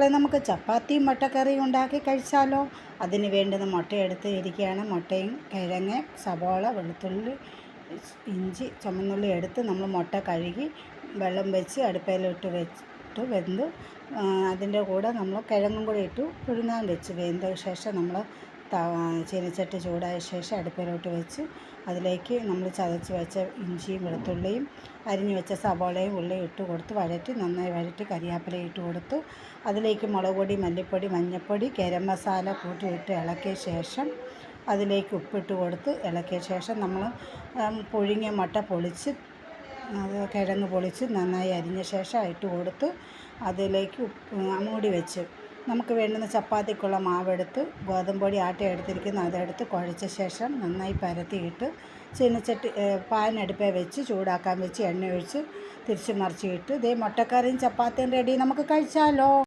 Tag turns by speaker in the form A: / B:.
A: മക്കളെ, നമുക്ക് ചപ്പാത്തിയും മുട്ടക്കറിയും ഉണ്ടാക്കി കഴിച്ചാലോ? അതിന് വേണ്ടുന്ന മുട്ട എടുത്ത് ഇരിക്കുകയാണ്. മുട്ടയും കിഴങ്ങ്, സവാള, വെളുത്തുള്ളി, ഇഞ്ചി, ചുമന്നുള്ളി എടുത്ത് നമ്മൾ മുട്ട കഴുകി വെള്ളം വെച്ച് അടുപ്പയിലിട്ട് വെച്ചിട്ട് വെന്ത് അതിൻ്റെ കൂടെ നമ്മൾ കിഴങ്ങും കൂടി ഇട്ട് പുഴുങ്ങാൻ വെച്ച് വെന്ത ശേഷം നമ്മൾ ചീനച്ചട്ടി ചൂടായ ശേഷം അടുപ്പിലോട്ട് വെച്ച് അതിലേക്ക് നമ്മൾ ചതച്ച് വെച്ച ഇഞ്ചിയും വെളുത്തുള്ളിയും അരിഞ്ഞു വെച്ച സവാളയും ഉള്ളിയും ഇട്ട് കൊടുത്ത് വഴറ്റി നന്നായി വഴറ്റി കരിയാപ്പില ഇട്ട് കൊടുത്ത് അതിലേക്ക് മുളക് പൊടി, മല്ലിപ്പൊടി, മഞ്ഞൾപ്പൊടി, ഗരം മസാല കൂട്ടിയിട്ട് ഇളക്കിയ ശേഷം അതിലേക്ക് ഉപ്പിട്ട് കൊടുത്ത് ഇളക്കിയ ശേഷം നമ്മൾ പുഴുങ്ങിയ മുട്ട പൊളിച്ച് കിഴങ്ങ് പൊളിച്ച് നന്നായി അരിഞ്ഞ ശേഷം ഇട്ട് കൊടുത്ത് അതിലേക്ക് മൂടി വെച്ച് നമുക്ക് വേണ്ടുന്ന ചപ്പാത്തിക്കുള്ള മാവെടുത്ത് ഗോതമ്പൊടി എടുത്തിരിക്കുന്ന അതെടുത്ത് കുഴച്ച ശേഷം നന്നായി പരത്തിയിട്ട് ചീനച്ചട്ടി പാൻ അടുപ്പേ വെച്ച് ചൂടാക്കാൻ വെച്ച് എണ്ണ ഒഴിച്ച് തിരിച്ച് മറിച്ചിട്ട് ഇതേ മുട്ടക്കറിയും ചപ്പാത്തിയും റെഡി. നമുക്ക് കഴിച്ചാലോ?